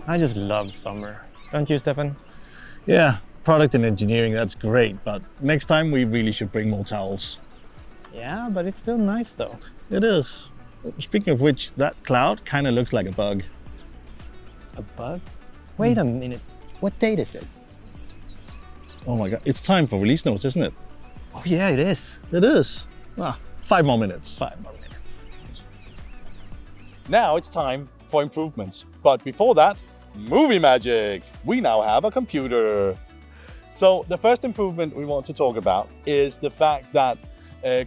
I just love summer. Don't you, Stefan? Yeah, product and engineering, that's great, but next time we really should bring more towels. Yeah, but it's still nice though. It is. Speaking of which, that cloud kind of looks like a bug. A bug? Wait a minute. What date is it? Oh my God, it's time for release notes, isn't it? Oh yeah, it is. It is. 5 more minutes. 5 more minutes. Now it's time for improvements. But before that, movie magic. We now have a computer. So the first improvement we want to talk about is the fact that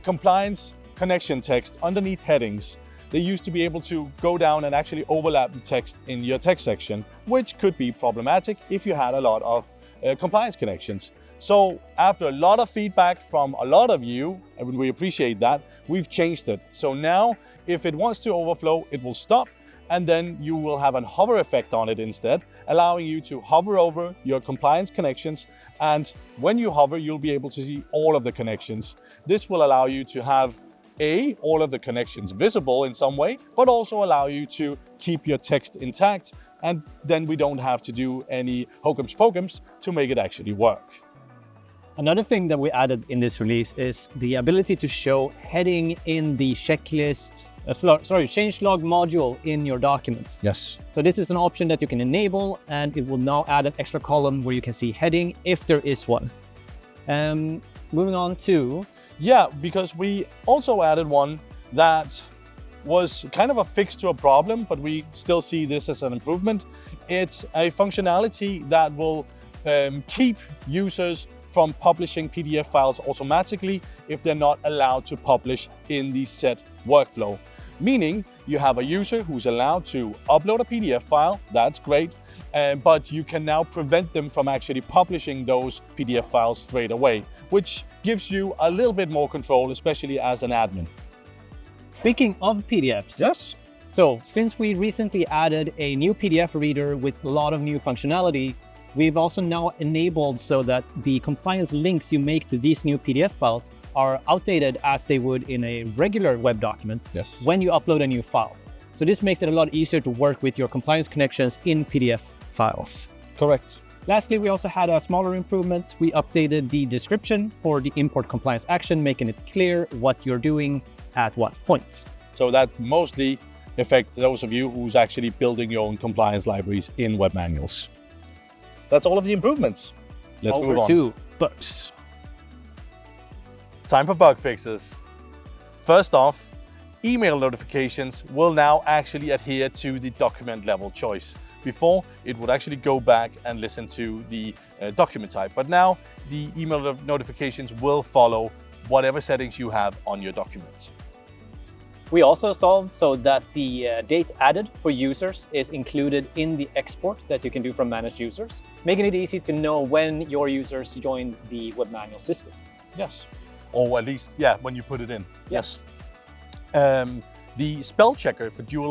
compliance connection text underneath headings, they used to be able to go down and actually overlap the text in your text section, which could be problematic if you had a lot of compliance connections. So after a lot of feedback from a lot of you, and we appreciate that, we've changed it. So now if it wants to overflow, it will stop, and then you will have a hover effect on it instead, allowing you to hover over your compliance connections. And when you hover, you'll be able to see all of the connections. This will allow you to have all of the connections visible in some way, but also allow you to keep your text intact. And then we don't have to do any hokums pokums to make it actually work. Another thing that we added in this release is the ability to show heading in the checklist, changelog module in your documents. Yes. So this is an option that you can enable, and it will now add an extra column where you can see heading if there is one. Moving on to... Yeah, because we also added one that was kind of a fix to a problem, but we still see this as an improvement. It's a functionality that will keep users from publishing PDF files automatically if they're not allowed to publish in the set workflow. Meaning you have a user who's allowed to upload a PDF file, that's great, but you can now prevent them from actually publishing those PDF files straight away, which gives you a little bit more control, especially as an admin. Speaking of PDFs. Yes. So since we recently added a new PDF reader with a lot of new functionality, we've also now enabled so that the compliance links you make to these new PDF files are outdated as they would in a regular web document when you upload a new file. So this makes it a lot easier to work with your compliance connections in PDF files. Correct. Lastly, we also had a smaller improvement. We updated the description for the import compliance action, making it clear what you're doing at what point. So that mostly affects those of you who's actually building your own compliance libraries in web manuals. That's all of the improvements. Let's move on. Over to bugs. Time for bug fixes. First off, email notifications will now actually adhere to the document level choice. Before, it would actually go back and listen to the document type. But now, the email notifications will follow whatever settings you have on your document. We also solved so that the date added for users is included in the export that you can do from managed users, making it easy to know when your users join the web manual system. Yes. Or at least, yeah, when you put it in. Yes. The spell checker for dual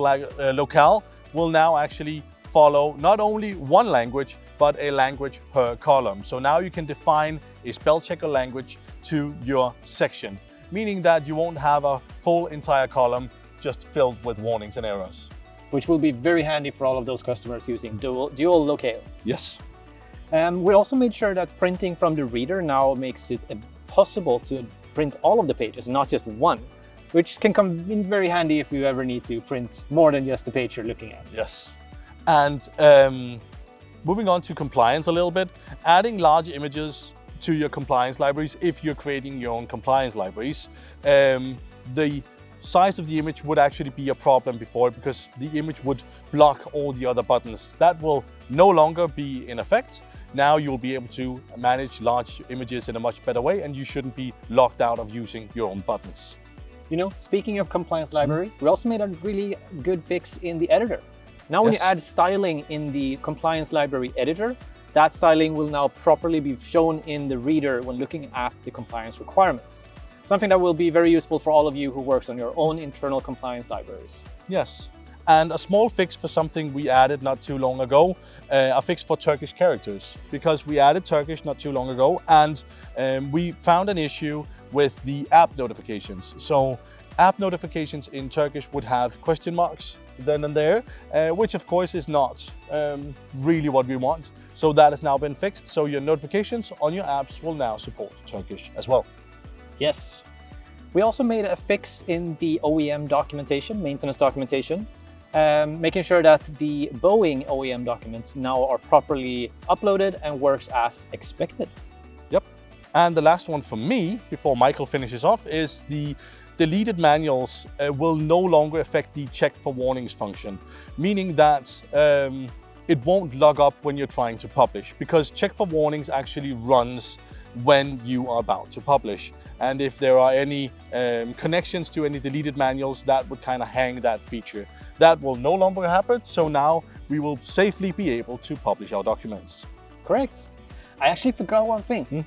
locale will now actually follow not only one language, but a language per column. So now you can define a spell checker language to your section, meaning that you won't have a full entire column just filled with warnings and errors. Which will be very handy for all of those customers using dual locale. Yes. We also made sure that printing from the reader now makes it possible to print all of the pages, not just one, which can come in very handy if you ever need to print more than just the page you're looking at. Yes. And moving on to compliance a little bit, adding large images to your compliance libraries if you're creating your own compliance libraries. The size of the image would actually be a problem before because the image would block all the other buttons. That will no longer be in effect. Now you'll be able to manage large images in a much better way, and you shouldn't be locked out of using your own buttons. You know, speaking of compliance library, we also made a really good fix in the editor. Now when you add styling in the compliance library editor, that styling will now properly be shown in the reader when looking at the compliance requirements. Something that will be very useful for all of you who works on your own internal compliance libraries. Yes. And a small fix for something we added not too long ago, a fix for Turkish characters, because we added Turkish not too long ago, and we found an issue with the app notifications. So app notifications in Turkish would have question marks then and there, which of course is not really what we want. So that has now been fixed. So your notifications on your apps will now support Turkish as well. Yes. We also made a fix in the OEM documentation, maintenance documentation, making sure that the Boeing OEM documents now are properly uploaded and works as expected. Yep. And the last one for me, before Michael finishes off, is the deleted manuals will no longer affect the check for warnings function, meaning that it won't log up when you're trying to publish, because check for warnings actually runs when you are about to publish. And if there are any connections to any deleted manuals, that would kind of hang that feature. That will no longer happen, so now we will safely be able to publish our documents. Correct. I actually forgot one thing.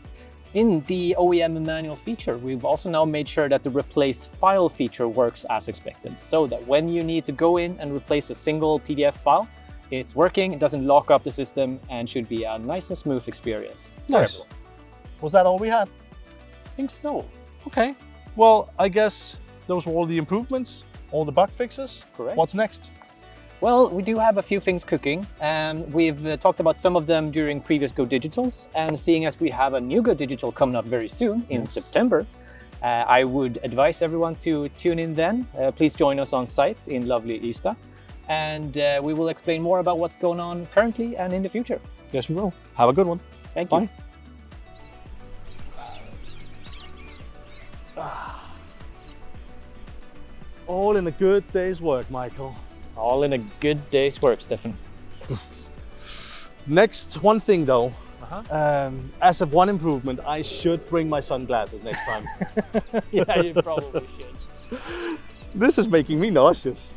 In the OEM manual feature, we've also now made sure that the replace file feature works as expected, so that when you need to go in and replace a single PDF file, it's working, it doesn't lock up the system, and should be a nice and smooth experience for everyone. Was that all we had? I think so. Okay. Well, I guess those were all the improvements, all the bug fixes. Correct. What's next? Well, we do have a few things cooking, and we've talked about some of them during previous Go Digitals, and seeing as we have a new Go Digital coming up very soon in September, I would advise everyone to tune in then. Please join us on site in lovely Ystad, and we will explain more about what's going on currently and in the future. Yes, we will. Have a good one. Thank you. Bye. All in a good day's work, Michael. All in a good day's work, Stefan. Next, one thing though, as of one improvement, I should bring my sunglasses next time. Yeah, you probably should. This is making me nauseous.